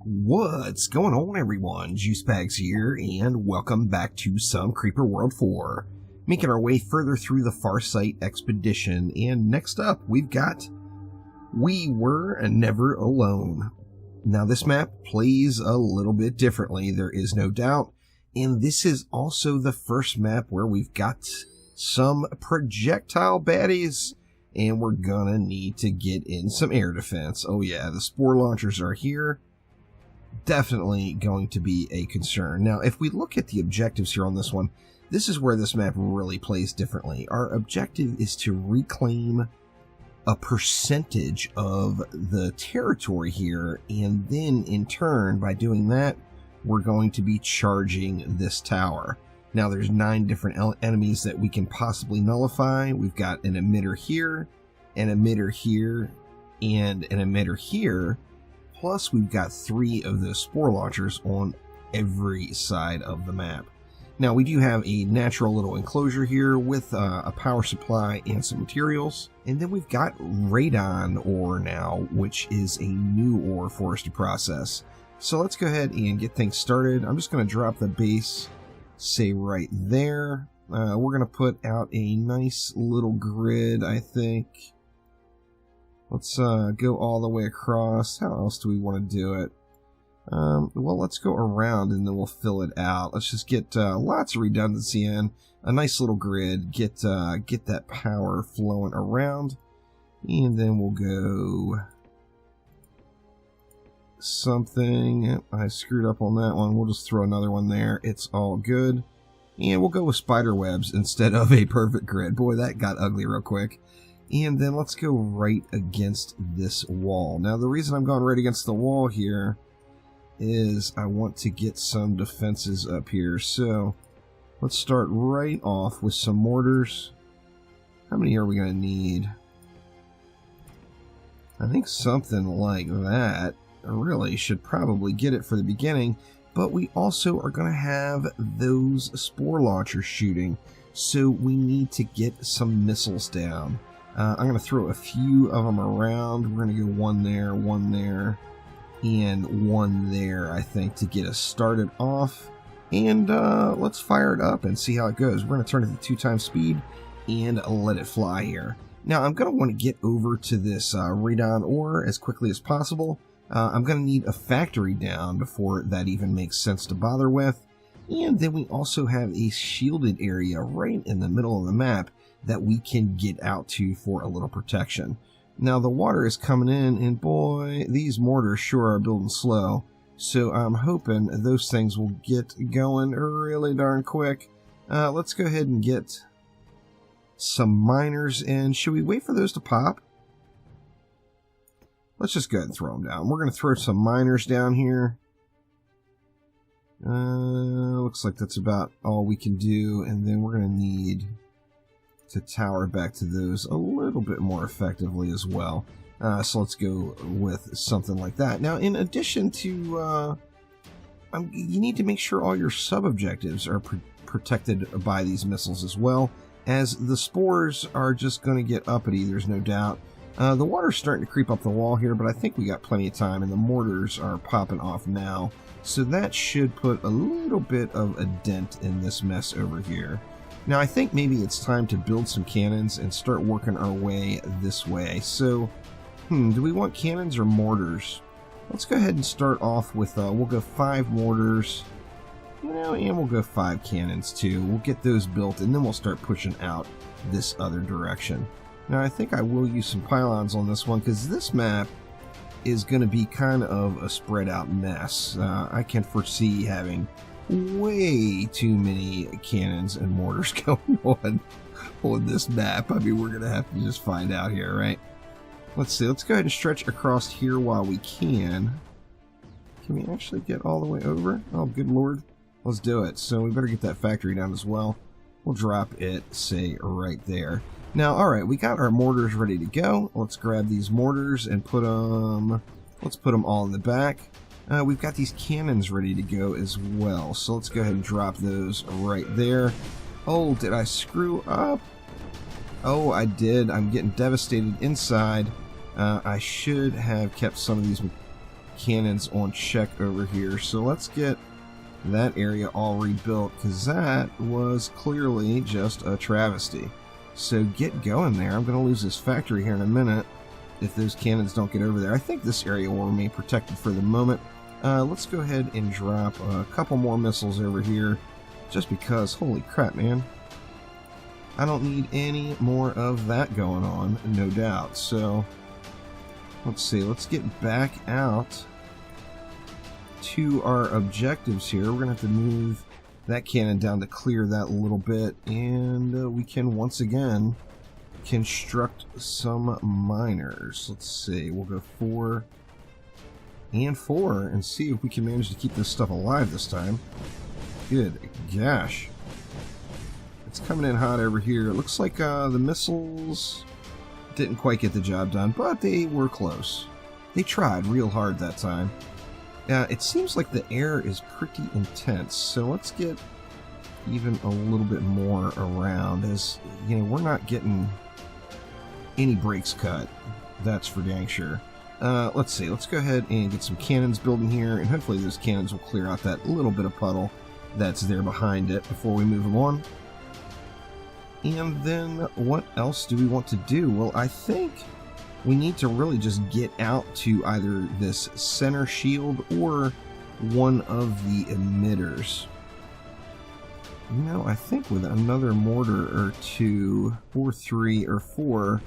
What's going on, everyone? Juicebags here, and welcome back to some Creeper World 4. Making our way further through the Farsite expedition, and next up we've got We Were Never Alone. Now this map plays a little bit differently, there is no doubt, and this is also the first map where we've got some projectile baddies, and we're gonna need to get in some air defense. Oh yeah, the spore launchers are here. Definitely going to be a concern. Now, if we look at the objectives here on this one, this is where this map really plays differently. Our objective is to reclaim a percentage of the territory here, and then in turn, by doing that, we're going to be charging this tower. Now, there's 9 different enemies that we can possibly nullify. We've got an emitter here, an emitter here, and an emitter here. Plus, we've got 3 of those spore launchers on every side of the map. Now, we do have a natural little enclosure here with a power supply and some materials. And then we've got radon ore now, which is a new ore for us to process. So let's go ahead and get things started. I'm just going to drop the base, say right there. We're going to put out a nice little grid, I think. Let's go all the way across. How else do we want to do it? Well, let's go around and then we'll fill it out. Let's just get lots of redundancy in. A nice little grid. Get that power flowing around. And then we'll go something. I screwed up on that one. We'll just throw another one there. It's all good. And we'll go with spider webs instead of a perfect grid. Boy, that got ugly real quick. And then let's go right against this wall. Now, the reason I'm going right against the wall here is I want to get some defenses up here. So let's start right off with some mortars. How many are we going to need? I think something like that really should probably get it for the beginning. But we also are going to have those spore launchers shooting. So we need to get some missiles down. I'm going to throw a few of them around. We're going to go one there, and one there, I think, to get us started off. And let's fire it up and see how it goes. We're going to turn it to 2 times speed and let it fly here. Now, I'm going to want to get over to this radon ore as quickly as possible. I'm going to need a factory down before that even makes sense to bother with. And then we also have a shielded area right in the middle of the map that we can get out to for a little protection. Now the water is coming in, and boy, these mortars sure are building slow. So I'm hoping those things will get going really darn quick. Let's go ahead and get some miners in. Should we wait for those to pop? Let's just go ahead and throw them down. We're going to throw some miners down here. Looks like that's about all we can do, and then we're going to need to tower back to those a little bit more effectively as well. So let's go with something like that. Now, in addition to, you need to make sure all your sub-objectives are protected by these missiles as well, as the spores are just going to get uppity, there's no doubt. The water's starting to creep up the wall here, but I think we got plenty of time, and the mortars are popping off now. So that should put a little bit of a dent in this mess over here. Now, I think maybe it's time to build some cannons and start working our way this way. So, do we want cannons or mortars? Let's go ahead and start off with, we'll go 5 mortars, and we'll go 5 cannons too. We'll get those built, and then we'll start pushing out this other direction. Now, I think I will use some pylons on this one, because this map is going to be kind of a spread out mess. I can foresee having way too many cannons and mortars going on this map. I mean, we're going to have to just find out here, right? Let's see. Let's go ahead and stretch across here while we can. Can we actually get all the way over? Oh, good lord. Let's do it. So we better get that factory down as well. We'll drop it, say, right there. Now, alright, we got our mortars ready to go. Let's grab these mortars and put them... Let's put them all in the back. We've got these cannons ready to go as well. So let's go ahead and drop those right there. Oh, did I screw up? Oh, I did. I'm getting devastated inside. I should have kept some of these cannons on check over here. So let's get that area all rebuilt, because that was clearly just a travesty. So get going there. I'm going to lose this factory here in a minute if those cannons don't get over there. I think this area will remain protected for the moment. Let's go ahead and drop a couple more missiles over here, just because, holy crap, man. I don't need any more of that going on, no doubt. So, let's see, let's get back out to our objectives here. We're going to have to move that cannon down to clear that a little bit, and we can once again construct some miners. Let's see, we'll go 4 and 4 and see if we can manage to keep this stuff alive this time. Good gosh. It's coming in hot over here. It looks like the missiles didn't quite get the job done, but they were close. They tried real hard that time. It seems like the air is pretty intense, so let's get even a little bit more around, as, you know, we're not getting any brakes cut. That's for dang sure. Let's see, let's go ahead and get some cannons building here, and hopefully those cannons will clear out that little bit of puddle that's there behind it before we move them on. And then what else do we want to do? Well, I think we need to really just get out to either this center shield or one of the emitters. You know, I think with another mortar or 2 or 3 or 4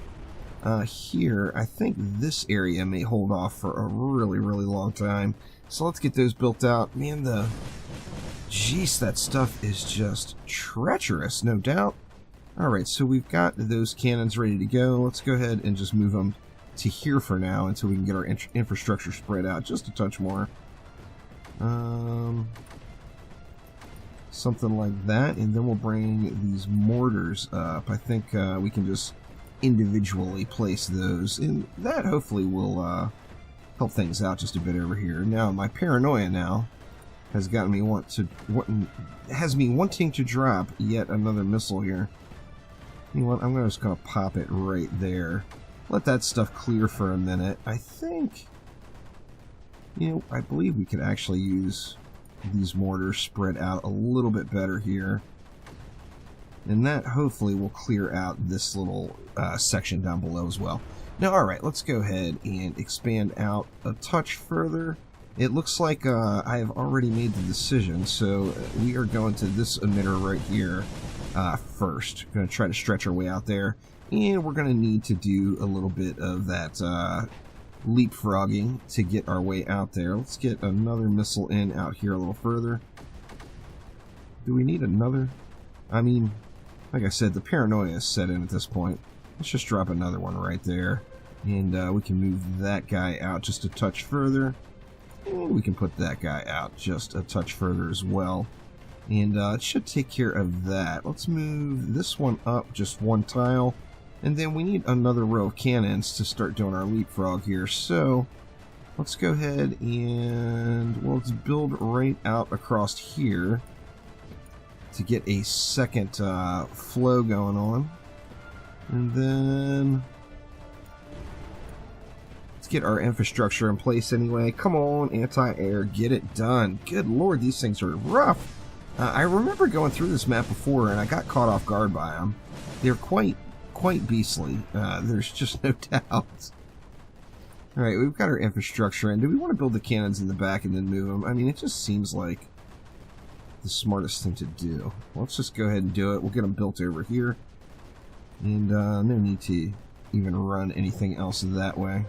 here, I think this area may hold off for a really, really long time. So let's get those built out. Man, jeez, that stuff is just treacherous, no doubt. Alright, so we've got those cannons ready to go. Let's go ahead and just move them to here for now until we can get our infrastructure spread out just a touch more. Something like that, and then we'll bring these mortars up. I think we can just individually place those, and that hopefully will help things out just a bit over here. Now, my paranoia now has gotten me wanting to drop yet another missile here. You know what? I'm just gonna pop it right there. Let that stuff clear for a minute. I think, you know, I believe we could actually use these mortars spread out a little bit better here. And that hopefully will clear out this little section down below as well. Now, alright, let's go ahead and expand out a touch further. It looks like I have already made the decision, so we are going to this emitter right here first. We're going to try to stretch our way out there, and we're going to need to do a little bit of that leapfrogging to get our way out there. Let's get another missile in out here a little further. Do we need another? I mean, like I said, the paranoia is set in at this point. Let's just drop another one right there, and we can move that guy out just a touch further. And we can put that guy out just a touch further as well. And it should take care of that. Let's move this one up just one tile. And then we need another row of cannons to start doing our leapfrog here. So let's go ahead and let's build right out across here to get a second flow going on. And then let's get our infrastructure in place anyway. Come on, anti-air, get it done. Good lord, these things are rough. I remember going through this map before and I got caught off guard by them. They're quite beastly. There's just no doubt. Alright, we've got our infrastructure in. Do we want to build the cannons in the back and then move them? I mean, it just seems like the smartest thing to do. Let's just go ahead and do it. We'll get them built over here. And no need to even run anything else that way.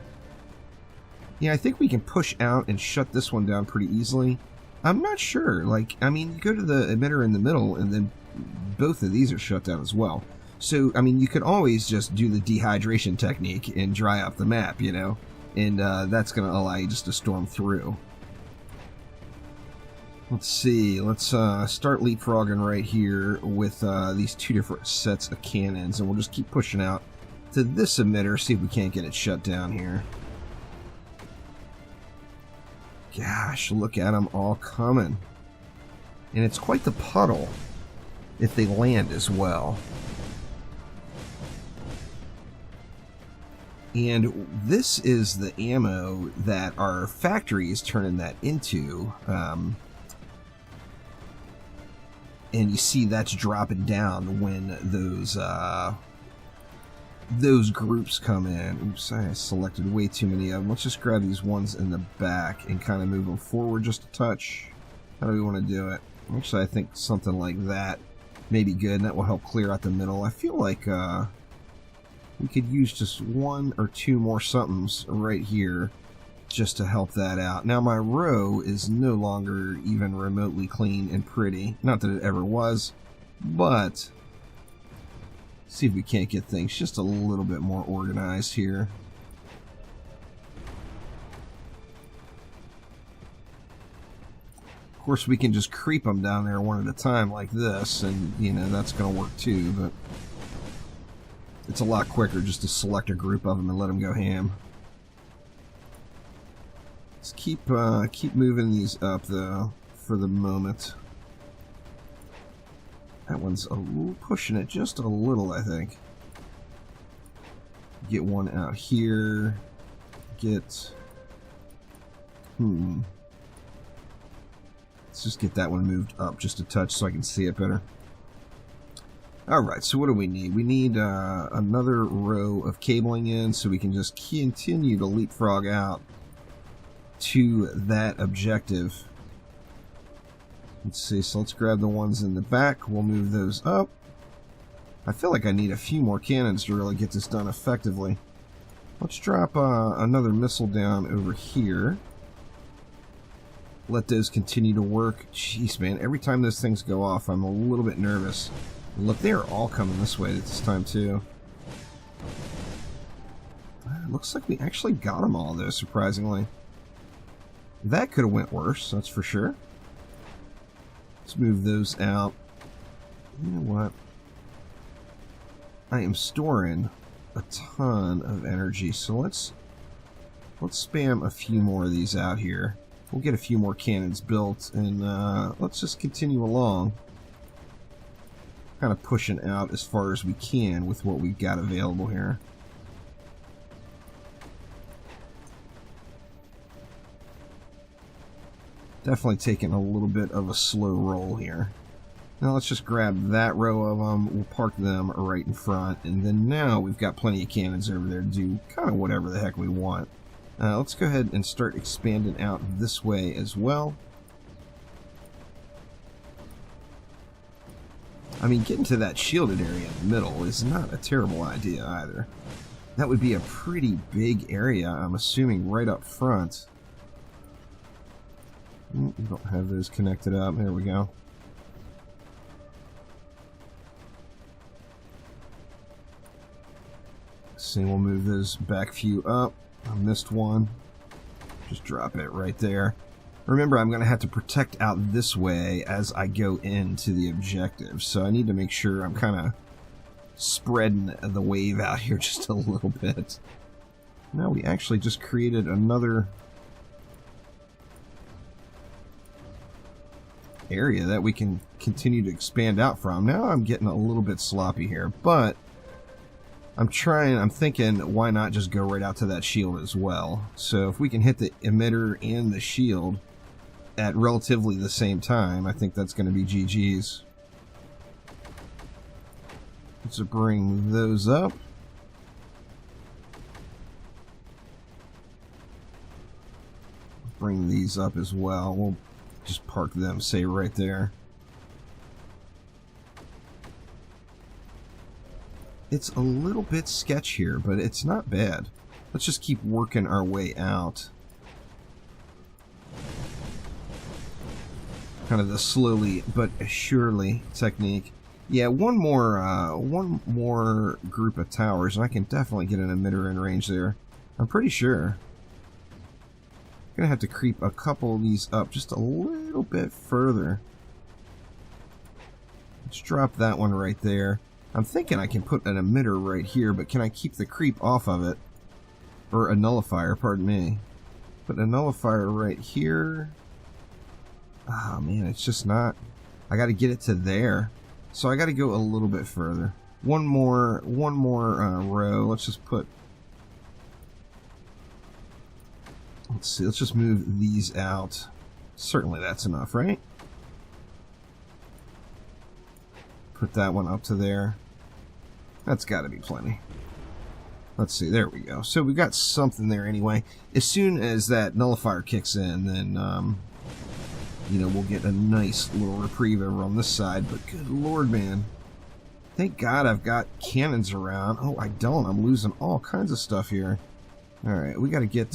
Yeah, I think we can push out and shut this one down pretty easily. I'm not sure. Like, I mean, you go to the emitter in the middle, and then both of these are shut down as well. So, I mean, you could always just do the dehydration technique and dry up the map, you know? And that's going to allow you just to storm through. Let's see. Let's start leapfrogging right here with these two different sets of cannons, and we'll just keep pushing out to this emitter, see if we can't get it shut down here. Gosh, look at them all coming. And it's quite the puddle if they land as well. And this is the ammo that our factory is turning that into. And you see that's dropping down when those groups come in. Oops, I selected way too many of them. Let's just grab these ones in the back and kind of move them forward just a touch. How do we want to do it? Actually, I think something like that may be good, and that will help clear out the middle. I feel like we could use just one or two more somethings right here just to help that out. Now, my row is no longer even remotely clean and pretty. Not that it ever was, but see if we can't get things just a little bit more organized here. Of course, we can just creep them down there one at a time like this, and, you know, that's going to work too, but it's a lot quicker just to select a group of them and let them go ham. Let's keep moving these up, though, for the moment. That one's pushing it just a little, I think. Get one out here. Let's just get that one moved up just a touch so I can see it better. Alright, so what do we need? We need another row of cabling in so we can just continue to leapfrog out to that objective. Let's see, so let's grab the ones in the back. We'll move those up. I feel like I need a few more cannons to really get this done effectively. Let's drop another missile down over here. Let those continue to work. Jeez, man, every time those things go off, I'm a little bit nervous. Look, they are all coming this way at this time, too. Looks like we actually got them all, though, surprisingly. That could have went worse, that's for sure. Let's move those out. You know what? I am storing a ton of energy, so let's spam a few more of these out here. We'll get a few more cannons built, and let's just continue along. Kind of pushing out as far as we can with what we've got available here. Definitely taking a little bit of a slow roll here. Now let's just grab that row of them. We'll park them right in front. And then now we've got plenty of cannons over there to do kind of whatever the heck we want. Let's go ahead and start expanding out this way as well. I mean, getting to that shielded area in the middle is not a terrible idea either. That would be a pretty big area, I'm assuming, right up front. We don't have those connected up. There we go. See, we'll move those back few up. I missed one. Just drop it right there. Remember, I'm going to have to protect out this way as I go into the objective, so I need to make sure I'm kind of spreading the wave out here just a little bit. Now we actually just created another area that we can continue to expand out from. Now I'm getting a little bit sloppy here, but I'm thinking, why not just go right out to that shield as well? So if we can hit the emitter and the shield at relatively the same time, I think that's going to be GG's. Let's bring those up. Bring these up as well. We'll just park them, say, right there. It's a little bit sketch here, but it's not bad. Let's just keep working our way out. Kind of the slowly but surely technique. Yeah, one more group of towers, and I can definitely get an emitter in range there. I'm pretty sure. Gonna have to creep a couple of these up just a little bit further. Let's drop that one right there. I'm thinking I can put an emitter right here, but can I keep the creep off of it? Or a nullifier, pardon me. Put a nullifier right here. Ah, man, it's just not. I got to get it to there. So I got to go a little bit further. One more row. Let's just put Let's see, let's just move these out. Certainly that's enough, right? Put that one up to there. That's got to be plenty. Let's see, there we go. So we got something there anyway. As soon as that nullifier kicks in, then, you know, we'll get a nice little reprieve over on this side. But good lord, man. Thank God I've got cannons around. Oh, I don't. I'm losing all kinds of stuff here. Alright, we got to get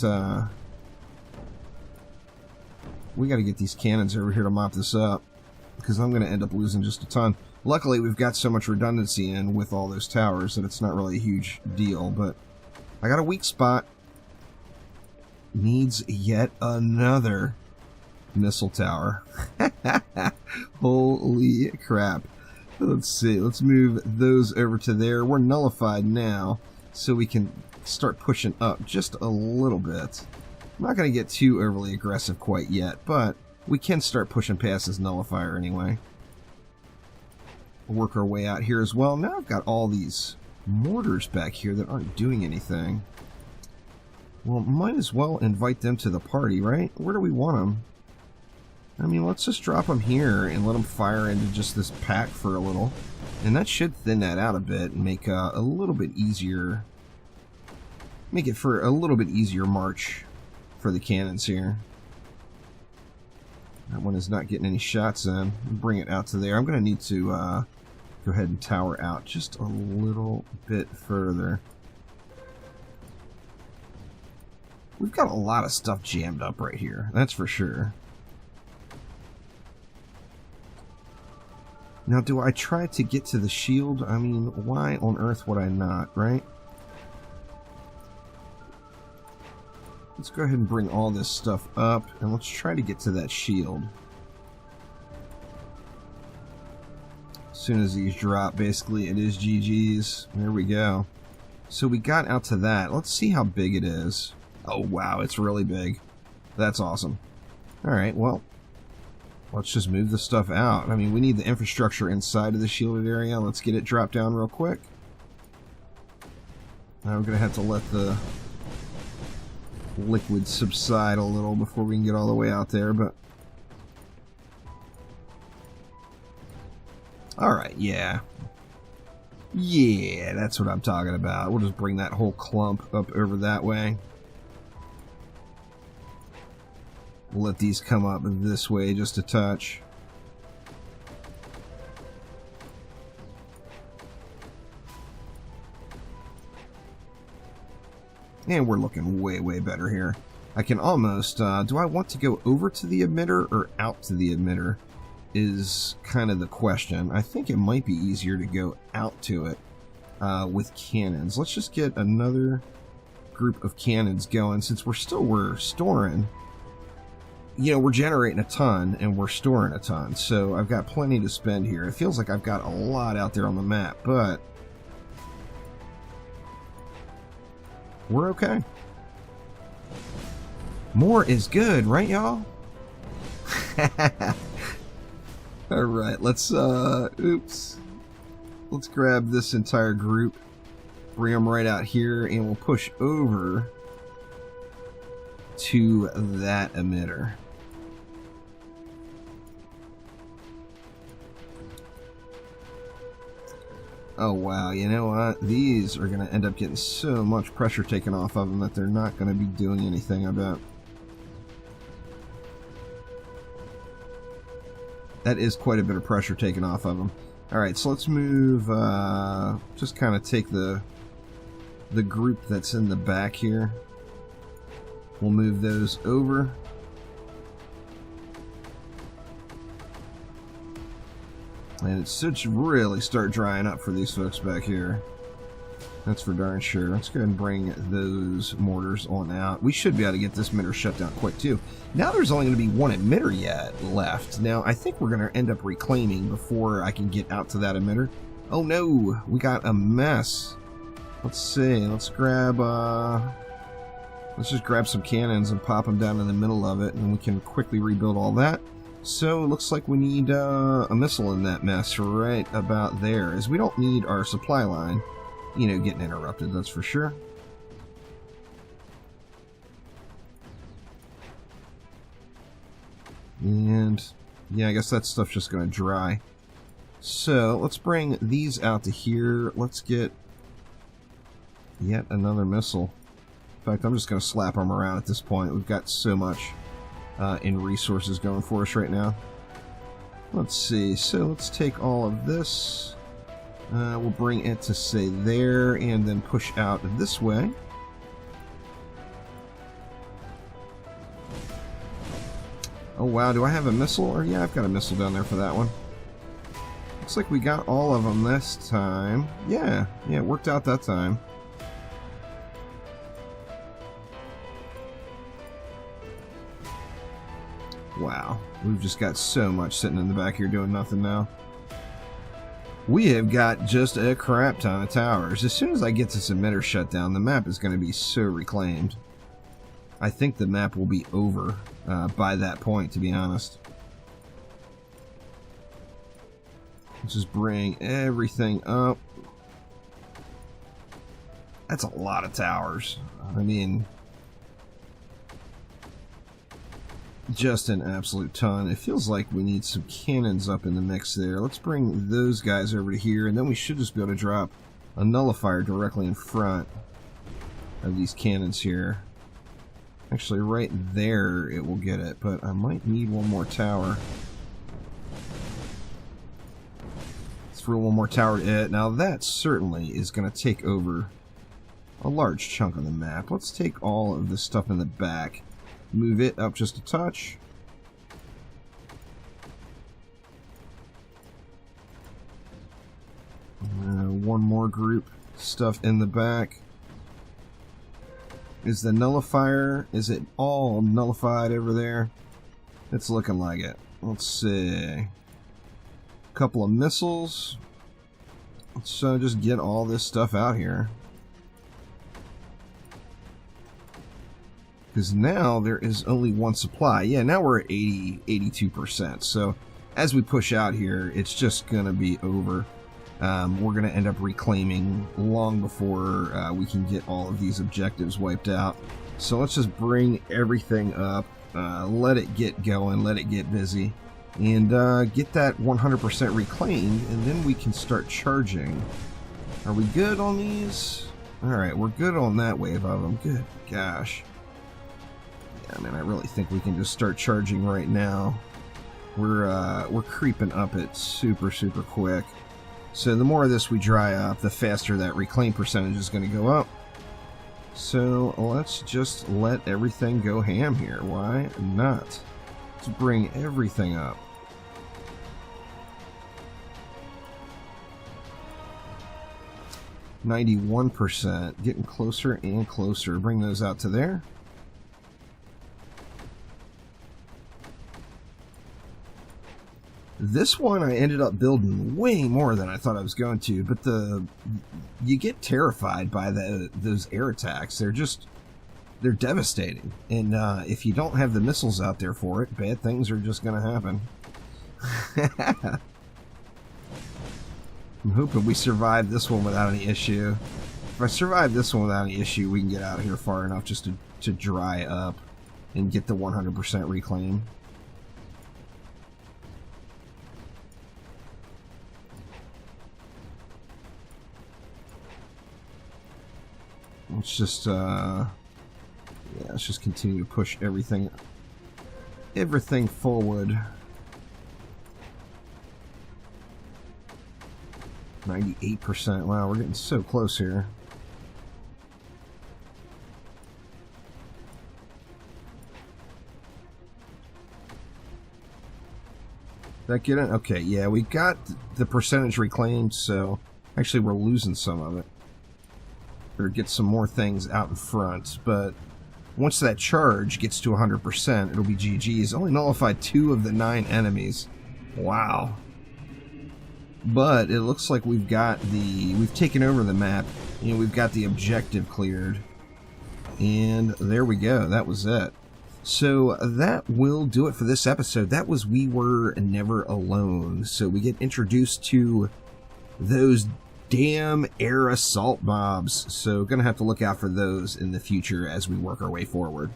these cannons over here to mop this up, because I'm going to end up losing just a ton. Luckily, we've got so much redundancy in with all those towers that it's not really a huge deal, but I got a weak spot. Needs yet another missile tower. Holy crap. Let's see, let's move those over to there. We're nullified now, so we can start pushing up just a little bit. I'm not going to get too overly aggressive quite yet, but we can start pushing past this nullifier anyway. We'll work our way out here as well. Now I've got all these mortars back here that aren't doing anything. Well, might as well invite them to the party, right? Where do we want them? I mean, let's just drop them here and let them fire into just this pack for a little. And that should thin that out a bit and make a little bit easier... Make it for a little bit easier march for the cannons here. That one is not getting any shots in. Bring it out to there. I'm going to need to go ahead and tower out just a little bit further. We've got a lot of stuff jammed up right here. That's for sure. Now, do I try to get to the shield? I mean, why on earth would I not, right? Let's go ahead and bring all this stuff up, and let's try to get to that shield. As soon as these drop, basically, it is GG's. There we go. So we got out to that. Let's see how big it is. Oh, wow, it's really big. That's awesome. Alright, well, let's just move the stuff out. I mean, we need the infrastructure inside of the shielded area. Let's get it dropped down real quick. Now we're going to have to let the liquid subside a little before we can get all the way out there, but alright, yeah, that's what I'm talking about. We'll just bring that whole clump up over that way. We'll let these come up this way just a touch. And we're looking way, way better here. I can almost, do I want to go over to the emitter or out to the emitter is kind of the question. I think it might be easier to go out to it with cannons. Let's just get another group of cannons going since we're storing. You know, we're generating a ton and we're storing a ton. So I've got plenty to spend here. It feels like I've got a lot out there on the map, but we're okay. More is good, right, y'all? Alright, let's, oops. Let's grab this entire group, bring them right out here, and we'll push over to that emitter. Oh wow, you know what? These are going to end up getting so much pressure taken off of them that they're not going to be doing anything, I bet. That is quite a bit of pressure taken off of them. Alright, so let's move, just kind of take the group that's in the back here. We'll move those over. And it should really start drying up for these folks back here. That's for darn sure. Let's go ahead and bring those mortars on out. We should be able to get this emitter shut down quick too. Now there's only going to be one emitter yet left. Now I think we're going to end up reclaiming before I can get out to that emitter. Oh no, we got a mess. Let's see, let's grab, let's just grab some cannons and pop them down in the middle of it, and we can quickly rebuild all that. So it looks like we need a missile in that mess right about there, as we don't need our supply line, you know, getting interrupted, that's for sure. And yeah, I guess that stuff's just going to dry. So let's bring these out to here. Let's get yet another missile. In fact, I'm just going to slap them around at this point. We've got so much in resources going for us right now. Let's see. So let's take all of this. We'll bring it to, say, there, and then push out this way. Oh, wow. Do I have a missile? Or, yeah, I've got a missile down there for that one. Looks like we got all of them this time. Yeah, it worked out that time. Wow, we've just got so much sitting in the back here doing nothing now. We have got just a crap ton of towers. As soon as I get this emitter shut down, the map is going to be so reclaimed. I think the map will be over by that point, to be honest. Let's just bring everything up. That's a lot of towers. I mean, just an absolute ton. It feels like we need some cannons up in the mix there. Let's bring those guys over to here, and then we should just be able to drop a nullifier directly in front of these cannons here. Actually, right there it will get it, but I might need one more tower. Let's throw one more tower to it. Now that certainly is going to take over a large chunk of the map. Let's take all of this stuff in the back. Move it up just a touch. One more group stuff in the back. Is the nullifier, is it all nullified over there? It's looking like it. Let's see. A couple of missiles. Let's just get all this stuff out here. Because now there is only one supply. Yeah, now we're at 82%. So as we push out here, it's just going to be over. We're going to end up reclaiming long before we can get all of these objectives wiped out. So let's just bring everything up, let it get going, let it get busy, and get that 100% reclaimed, and then we can start charging. Are we good on these? Alright, we're good on that wave of them. Good gosh. I mean, I really think we can just start charging right now. We're creeping up it super quick. So the more of this we dry up, the faster that reclaim percentage is going to go up. So let's just let everything go ham here. Why not? Let's bring everything up. %, getting closer and closer. Bring those out to there. This one I ended up building way more than I thought I was going to, but you get terrified by those air attacks. They're devastating, and if you don't have the missiles out there for it, bad things are just going to happen. I'm hoping we survive this one without any issue. If I survive this one without any issue, we can get out of here far enough just to dry up and get the 100% reclaim. Let's just let's just continue to push everything forward. 98%. Wow, we're getting so close here. Did that get it? Okay, yeah, we got the percentage reclaimed, so actually we're losing some of it. Or get some more things out in front, but once that charge gets to 100%, it'll be GG's. Only nullified 2 of the 9 enemies. Wow. But it looks like we've taken over the map. You know, we've got the objective cleared. And there we go. That was it. So that will do it for this episode. That was We Were Never Alone. So we get introduced to those damn air assault mobs. So gonna have to look out for those in the future as we work our way forward.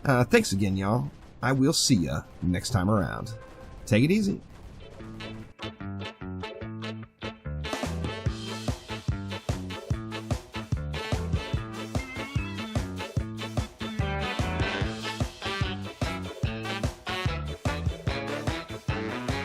Thanks again, y'all. I will see ya next time around. Take it easy.